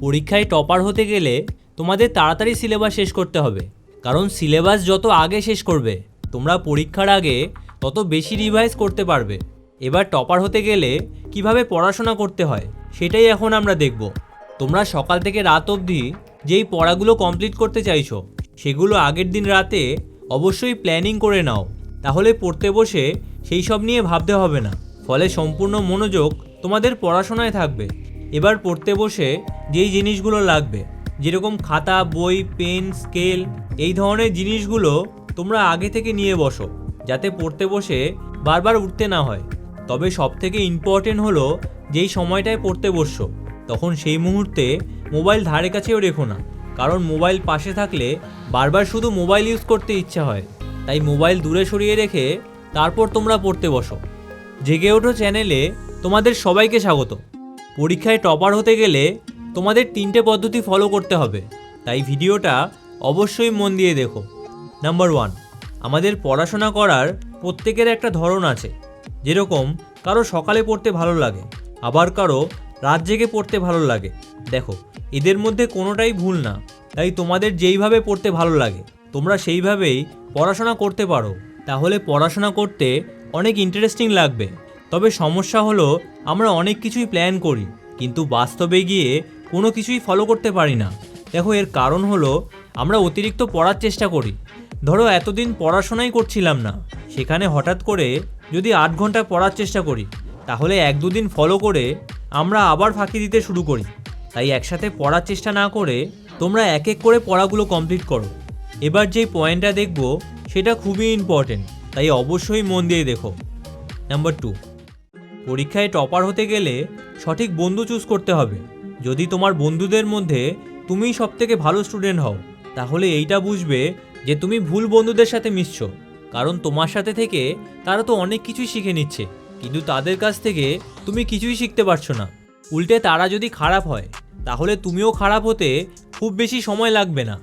পরীক্ষায় টপার হতে গেলে তোমাদের তাড়াতাড়ি সিলেবাস শেষ করতে হবে, কারণ সিলেবাস যত আগে শেষ করবে তোমরা পরীক্ষার আগে তত বেশি রিভাইজ করতে পারবে। এবার টপার হতে গেলে কিভাবে পড়াশোনা করতে হয় সেটাই এখন আমরা দেখব। তোমরা সকাল থেকে রাত অবধি যেই পড়াগুলো কমপ্লিট করতে চাইছো সেগুলো আগের দিন রাতে অবশ্যই প্ল্যানিং করে নাও, তাহলে পড়তে বসে সেই সব নিয়ে ভাবতে হবে না, ফলে সম্পূর্ণ মনোযোগ তোমাদের পড়াশোনায় থাকবে। এবার পড়তে বসে যেই জিনিসগুলো লাগবে, যেরকম খাতা, বই, পেন, স্কেল, এই ধরনের জিনিসগুলো তোমরা আগে থেকে নিয়ে বসো, যাতে পড়তে বসে বারবার উঠতে না হয়। তবে সবথেকে ইম্পর্টেন্ট হলো যেই সময়টায় পড়তে বসছো তখন সেই মুহূর্তে মোবাইল ধারে কাছেও রেখো না, কারণ মোবাইল পাশে থাকলে বারবার শুধু মোবাইল ইউজ করতে ইচ্ছা হয়। তাই মোবাইল দূরে সরিয়ে রেখে তারপর তোমরা পড়তে বসো। জেগে ওঠো চ্যানেলে তোমাদের সবাইকে স্বাগত। পরীক্ষায় টপার হতে গেলে তোমাদের 3টে পদ্ধতি ফলো করতে হবে, তাই ভিডিওটা অবশ্যই মন দিয়ে দেখো। নাম্বার 1, আমাদের পড়াশোনা করার প্রত্যেকের একটা ধরন আছে। যেরকম কারো সকালে পড়তে ভালো লাগে, আবার কারো রাত জেগে পড়তে ভালো লাগে। দেখো, এদের মধ্যে কোনোটাই ভুল না, তাই তোমাদের যেইভাবে পড়তে ভালো লাগে তোমরা সেইভাবেই পড়াশোনা করতে পারো, তাহলে পড়াশোনা করতে অনেক ইন্টারেস্টিং লাগবে। তবে সমস্যা হলো আমরা অনেক কিছুই প্ল্যান করি, কিন্তু বাস্তবে গিয়ে কোনো কিছুই ফলো করতে পারি না। দেখো, এর কারণ হলো আমরা অতিরিক্ত পড়ার চেষ্টা করি। ধরো এতদিন পড়াশোনাই করছিলাম না, সেখানে হঠাৎ করে যদি 8 ঘন্টা পড়ার চেষ্টা করি, তাহলে 1-2 দিন ফলো করে আমরা আবার ফাঁকি দিতে শুরু করি। তাই একসাথে পড়ার চেষ্টা না করে তোমরা এক এক করে পড়াগুলো কমপ্লিট করো। এবার যেই পয়েন্টটা দেখব সেটা খুবই ইম্পর্টেন্ট, তাই অবশ্যই মন দিয়ে দেখো। নাম্বার 2, পরীক্ষায় টপার হতে গেলে সঠিক বন্ধু চুজ করতে হবে। যদি তোমার বন্ধুদের মধ্যে তুমিই সবথেকে ভালো স্টুডেন্ট হও, তাহলে এইটা বুঝবে যে তুমি ভুল বন্ধুদের সাথে মিশছো, কারণ তোমার সাথে থেকে তারা তো অনেক কিছুই শিখে নিচ্ছে, কিন্তু তাদের কাছ থেকে তুমি কিছুই শিখতে পারছো না। উল্টে তারা যদি খারাপ হয় তাহলে তুমিও খারাপ হতে খুব বেশি সময় লাগবে না।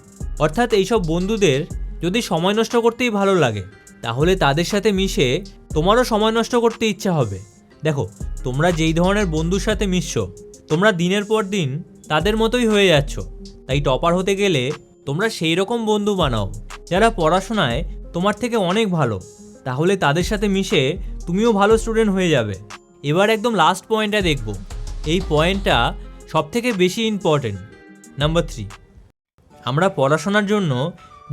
অর্থাৎ এইসব বন্ধুদের যদি সময় নষ্ট করতেই ভালো লাগে, তাহলে তাদের সাথে মিশে তোমারও সময় নষ্ট করতে ইচ্ছা হবে। দেখো, তোমরা যেই ধরনের বন্ধুর সাথে মিশছো তোমরা দিনের পর দিন তাদের মতোই হয়ে যাচ্ছ। তাই টপার হতে গেলে তোমরা সেই রকম বন্ধু বানাও যারা পড়াশোনায় তোমার থেকে অনেক ভালো, তাহলে তাদের সাথে মিশে তুমিও ভালো স্টুডেন্ট হয়ে যাবে। এবার একদম লাস্ট পয়েন্টটা দেখব, এই পয়েন্টটা সবথেকে বেশি ইম্পর্টেন্ট। নাম্বার 3, আমরা পড়াশোনার জন্য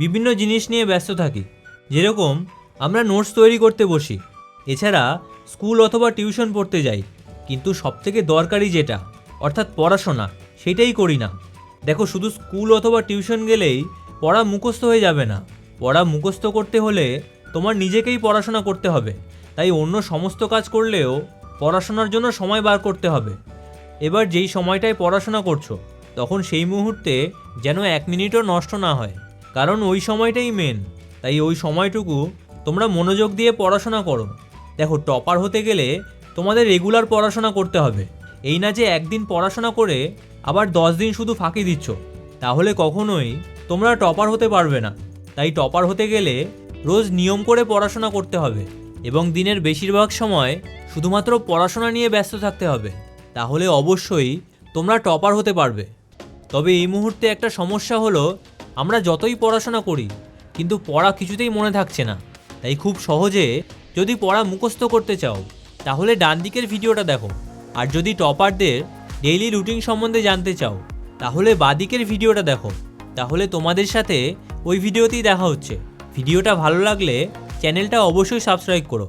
বিভিন্ন জিনিস নিয়ে ব্যস্ত থাকি। যেরকম আমরা নোটস তৈরি করতে বসি, এছাড়া স্কুল অথবা টিউশন পড়তে যাই, কিন্তু সবথেকে দরকারি যেটা অর্থাৎ পড়াশোনা সেটাই করি না। দেখো, শুধু স্কুল অথবা টিউশন গেলেই পড়া মুখস্থ হয়ে যাবে না। পড়া মুখস্থ করতে হলে তোমার নিজেকেই পড়াশোনা করতে হবে, তাই অন্য সমস্ত কাজ করলেও পড়াশোনার জন্য সময় বার করতে হবে। এবার যেই সময়টায় পড়াশোনা করছো তখন সেই মুহূর্তে যেন 1 মিনিটও নষ্ট না হয়, কারণ ওই সময়টাই মেন। তাই ওই সময়টুকু তোমরা মনোযোগ দিয়ে পড়াশোনা করো। দেখো, টপার হতে গেলে তোমাদের রেগুলার পড়াশোনা করতে হবে, এই না যে একদিন পড়াশোনা করে আবার 10 দিন শুধু ফাঁকি দিচ্ছ, তাহলে কখনোই তোমরা টপার হতে পারবে না। তাই টপার হতে গেলে রোজ নিয়ম করে পড়াশোনা করতে হবে এবং দিনের বেশিরভাগ সময় শুধুমাত্র পড়াশোনা নিয়ে ব্যস্ত থাকতে হবে, তাহলে অবশ্যই তোমরা টপার হতে পারবে। তবে এই মুহূর্তে একটা সমস্যা হলো আমরা যতই পড়াশোনা করি কিন্তু পড়া কিছুতেই মনে থাকছে না। তাই খুব সহজে যদি পড়া মুখস্থ করতে চাও তাহলে ডান দিকের ভিডিওটা দেখো, আর যদি টপারদের ডেইলি রুটিন সম্বন্ধে জানতে চাও তাহলে বাঁদিকের ভিডিওটা দেখো। তাহলে তোমাদের সাথে ওই ভিডিওতেই দেখা হচ্ছে। ভিডিওটা ভালো লাগলে চ্যানেলটা অবশ্যই সাবস্ক্রাইব করো।